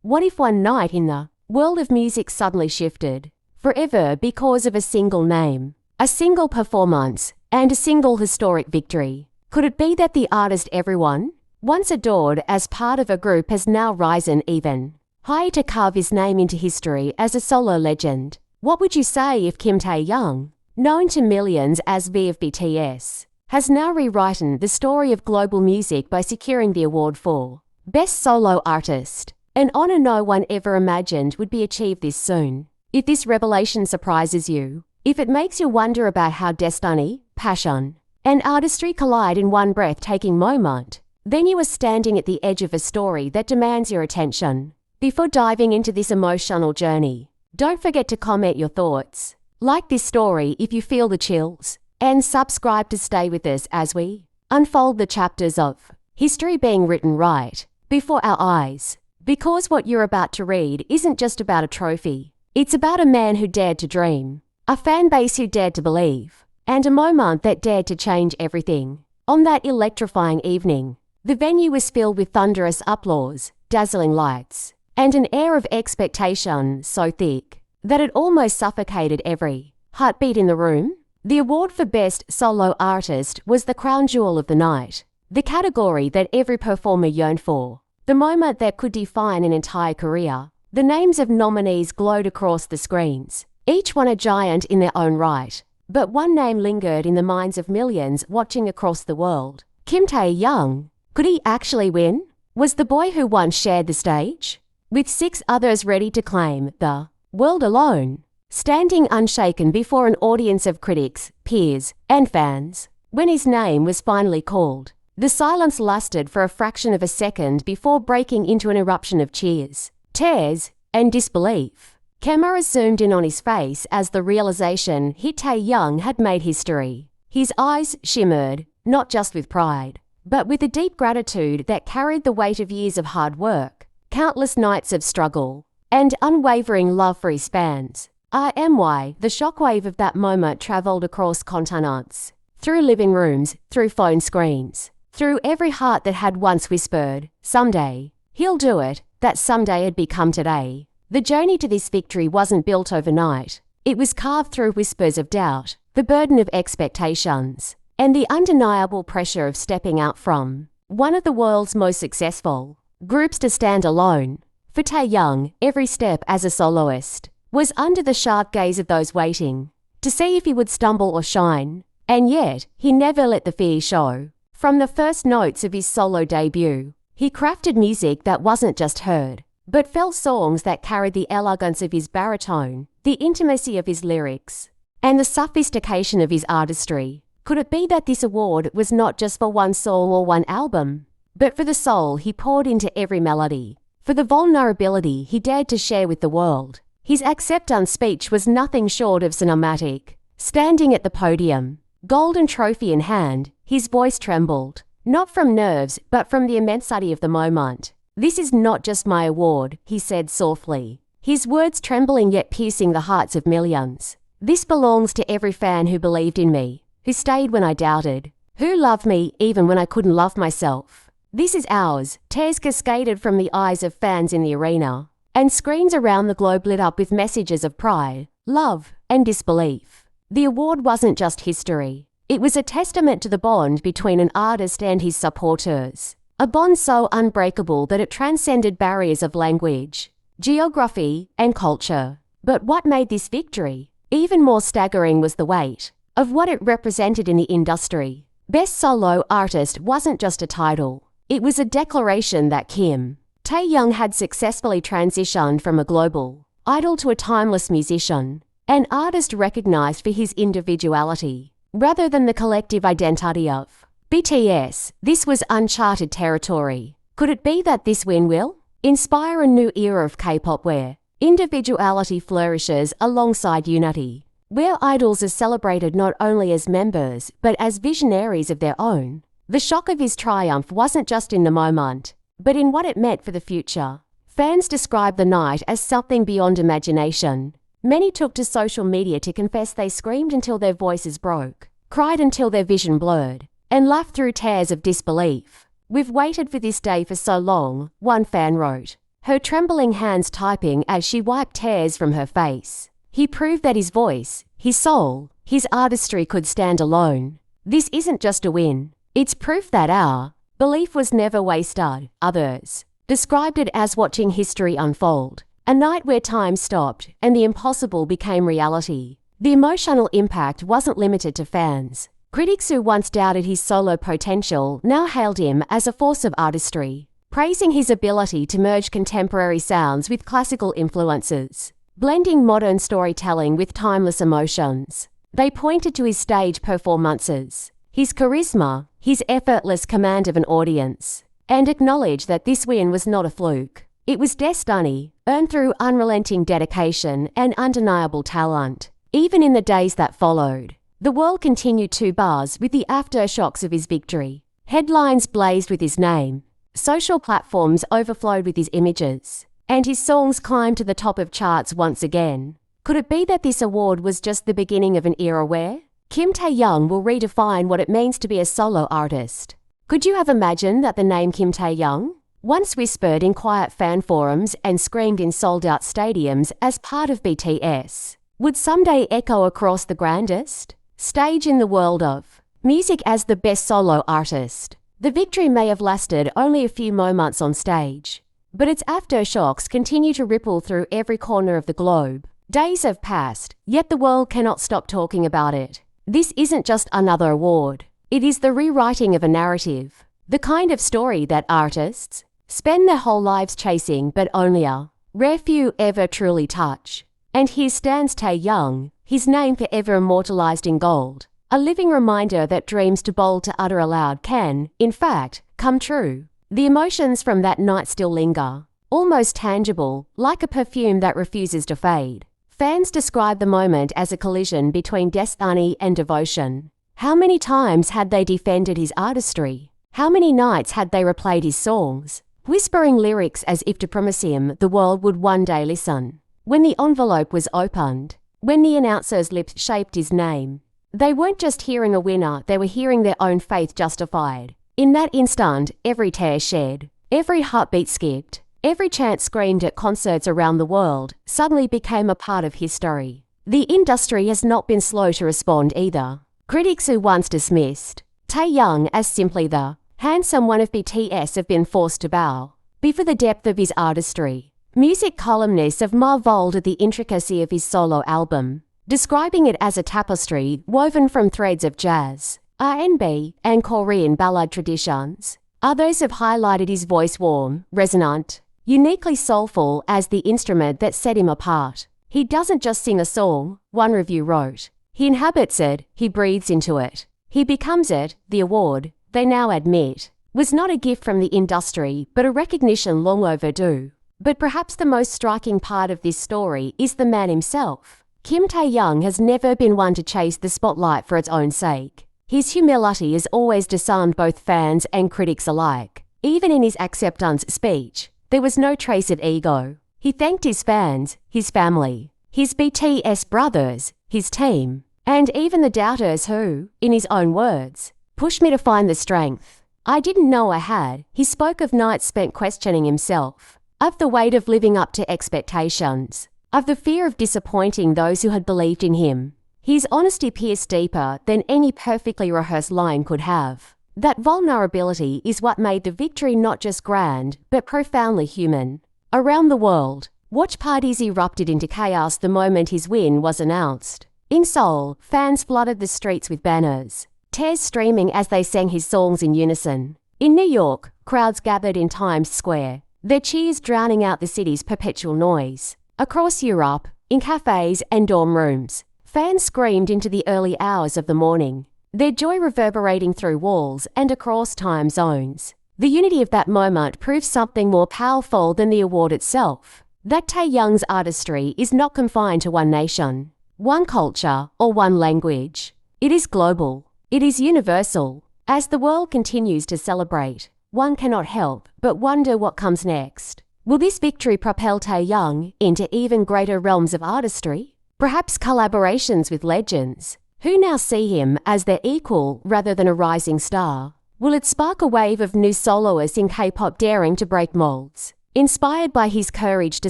What if one night in the world of music suddenly shifted forever because of a single name, a single performance, and a single historic victory? Could it be that the artist everyone once adored as part of a group has now risen even higher to carve his name into history as a solo legend? What would you say if Kimtaehyung, known to millions as V of BTS, has now rewritten the story of global music by securing the award for Best Solo Artist, an honor no one ever imagined would be achieved this soon? If this revelation surprises you, if it makes you wonder about how destiny, passion, and artistry collide in one breathtaking moment, then you are standing at the edge of a story that demands your attention. Before diving into this emotional journey, don't forget to comment your thoughts, like this story if you feel the chills, and subscribe to stay with us as we unfold the chapters of history being written right before our eyes. Because what you're about to read isn't just about a trophy. It's about a man who dared to dream, a fan base who dared to believe, and a moment that dared to change everything. On that electrifying evening, the venue was filled with thunderous applause, dazzling lights, and an air of expectation so thick that it almost suffocated every heartbeat in the room. The award for Best Solo Artist was the crown jewel of the night, the category that every performer yearned for, the moment that could define an entire career. The names of nominees glowed across the screens, each one a giant in their own right. But one name lingered in the minds of millions watching across the world. Kimtaehyung. Could he actually win? Was the boy who once shared the stage with 6 others ready to claim the world alone, standing unshaken before an audience of critics, peers, and fans? When his name was finally called, the silence lasted for a fraction of a second before breaking into an eruption of cheers, tears, and disbelief. Cameras zoomed in on his face as the realization hit. Taehyung had made history. His eyes shimmered, not just with pride, but with a deep gratitude that carried the weight of years of hard work, countless nights of struggle, and unwavering love for his fans. The shockwave of that moment traveled across continents, through living rooms, through phone screens, through every heart that had once whispered, "Someday, he'll do it." That someday had become today. The journey to this victory wasn't built overnight. It was carved through whispers of doubt, the burden of expectations, and the undeniable pressure of stepping out from one of the world's most successful groups to stand alone. For Taehyung, every step as a soloist was under the sharp gaze of those waiting to see if he would stumble or shine. And yet, he never let the fear show. From the first notes of his solo debut, he crafted music that wasn't just heard, but felt songs that carried the elegance of his baritone, the intimacy of his lyrics, and the sophistication of his artistry. Could it be that this award was not just for one soul or one album, but for the soul he poured into every melody, for the vulnerability he dared to share with the world? His acceptance speech was nothing short of cinematic. Standing at the podium, golden trophy in hand, his voice trembled, not from nerves but from the immensity of the moment. "This is not just my award," he said softly, his words trembling yet piercing the hearts of millions. "This belongs to every fan who believed in me, who stayed when I doubted, who loved me even when I couldn't love myself. This is ours." Tears cascaded from the eyes of fans in the arena, and screens around the globe lit up with messages of pride, love, and disbelief. The award wasn't just history. It was a testament to the bond between an artist and his supporters, a bond so unbreakable that it transcended barriers of language, geography, and culture. But what made this victory even more staggering was the weight of what it represented in the industry. Best Solo Artist wasn't just a title. It was a declaration that Kimtaehyung had successfully transitioned from a global idol to a timeless musician, an artist recognized for his individuality rather than the collective identity of BTS. This was uncharted territory. Could it be that this win will inspire a new era of K-pop where individuality flourishes alongside unity, where idols are celebrated not only as members but as visionaries of their own? The shock of his triumph wasn't just in the moment, but in what it meant for the future. Fans described the night as something beyond imagination. Many took to social media to confess they screamed until their voices broke, cried until their vision blurred, and laughed through tears of disbelief. "We've waited for this day for so long," one fan wrote. her trembling hands typing as she wiped tears from her face. He proved that his voice, his soul, his artistry could stand alone. This isn't just a win. It's proof that our belief was never wasted. Others described it as watching history unfold, a night where time stopped and the impossible became reality. The emotional impact wasn't limited to fans. Critics who once doubted his solo potential now hailed him as a force of artistry, praising his ability to merge contemporary sounds with classical influences, blending modern storytelling with timeless emotions. They pointed to his stage performances, his charisma, his effortless command of an audience, and acknowledged that this win was not a fluke. It was destiny, earned through unrelenting dedication and undeniable talent. Even in the days that followed, the world continued to buzz with the aftershocks of his victory. Headlines blazed with his name, social platforms overflowed with his images, and his songs climbed to the top of charts once again. Could it be that this award was just the beginning of an era where Kimtaehyung will redefine what it means to be a solo artist? Could you have imagined that the name Kimtaehyung, once whispered in quiet fan forums and screamed in sold-out stadiums as part of BTS, would someday echo across the grandest stage in the world of music as the best solo artist? The victory may have lasted only a few moments on stage, but its aftershocks continue to ripple through every corner of the globe. Days have passed, yet the world cannot stop talking about it. This isn't just another award. It is the rewriting of a narrative, the kind of story that artists spend their whole lives chasing but only a rare few ever truly touch. And here stands Taehyung, his name forever immortalized in gold, a living reminder that dreams too bold to utter aloud can, in fact, come true. The emotions from that night still linger, almost tangible, like a perfume that refuses to fade. Fans describe the moment as a collision between destiny and devotion. How many times had they defended his artistry? How many nights had they replayed his songs, whispering lyrics as if to promise him the world would one day listen? When the envelope was opened, when the announcer's lips shaped his name, they weren't just hearing a winner, they were hearing their own faith justified. In that instant, every tear shed, every heartbeat skipped, every chant screamed at concerts around the world suddenly became a part of history. The industry has not been slow to respond either. Critics who once dismissed Taehyung as simply the handsome one of BTS have been forced to bow before the depth of his artistry. Music columnists have marveled at the intricacy of his solo album, describing it as a tapestry woven from threads of jazz, R&B, and Korean ballad traditions. Others have highlighted his voice warm, resonant, uniquely soulful as the instrument that set him apart. He doesn't just sing a song, one review wrote. He inhabits it, he breathes into it. He becomes it. The award, they now admit, was not a gift from the industry but a recognition long overdue. But perhaps the most striking part of this story is the man himself. Kimtaehyung has never been one to chase the spotlight for its own sake. His humility has always disarmed both fans and critics alike. Even in his acceptance speech, there was no trace of ego. He thanked his fans, his family, his BTS brothers, his team, and even the doubters who, in his own words, pushed me to find the strength I didn't know I had. He spoke of nights spent questioning himself, of the weight of living up to expectations, of the fear of disappointing those who had believed in him. His honesty pierced deeper than any perfectly rehearsed line could have. That vulnerability is what made the victory not just grand, but profoundly human. Around the world, watch parties erupted into chaos the moment his win was announced. In Seoul, fans flooded the streets with banners, tears streaming as they sang his songs in unison. In New York, crowds gathered in Times Square, their cheers drowning out the city's perpetual noise. Across Europe, in cafes and dorm rooms, fans screamed into the early hours of the morning, their joy reverberating through walls and across time zones. The unity of that moment proves something more powerful than the award itself. That Taehyung's artistry is not confined to one nation, one culture, or one language. It is global. It is universal. As the world continues to celebrate, one cannot help but wonder what comes next. Will this victory propel Taehyung into even greater realms of artistry? Perhaps collaborations with legends, who now see him as their equal rather than a rising star? Will it spark a wave of new soloists in K-pop daring to break molds? inspired by his courage to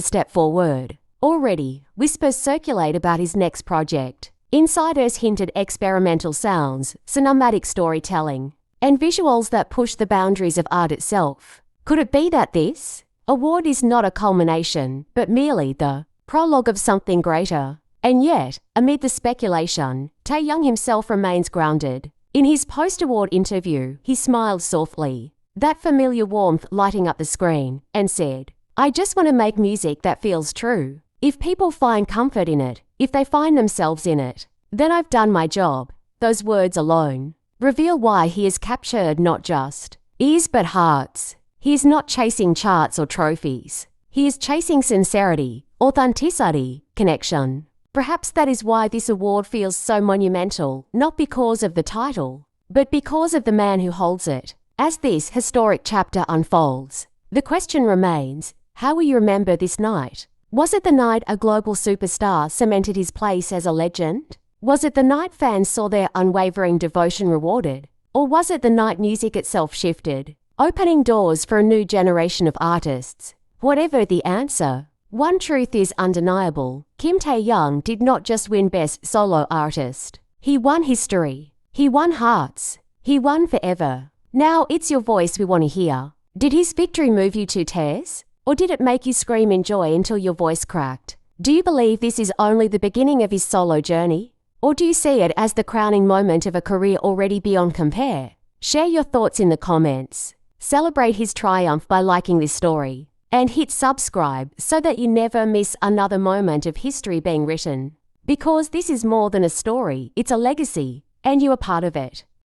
step forward. Already, whispers circulate about his next project. Insiders hinted experimental sounds, cinematic storytelling, and visuals that push the boundaries of art itself. Could it be that this award is not a culmination, but merely the prologue of something greater? And yet, amid the speculation, Taehyung himself remains grounded. In his post-award interview, he smiled softly, that familiar warmth lighting up the screen, and said, "I just want to make music that feels true. If people find comfort in it, if they find themselves in it, then I've done my job." Those words alone reveal why he has captured not just ears but hearts. He is not chasing charts or trophies. He is chasing sincerity, authenticity, connection. Perhaps that is why this award feels so monumental, not because of the title, but because of the man who holds it. As this historic chapter unfolds, the question remains, how will you remember this night? Was it the night a global superstar cemented his place as a legend? Was it the night fans saw their unwavering devotion rewarded? Or was it the night music itself shifted, opening doors for a new generation of artists? Whatever the answer, one truth is undeniable. Kimtaehyung did not just win Best Solo Artist. He won history. He won hearts. He won forever. Now it's your voice we want to hear. Did his victory move you to tears? Or did it make you scream in joy until your voice cracked? Do you believe this is only the beginning of his solo journey? Or do you see it as the crowning moment of a career already beyond compare? Share your thoughts in the comments. Celebrate his triumph by liking this story. And hit subscribe so that you never miss another moment of history being written. Because this is more than a story, it's a legacy, and you are part of it.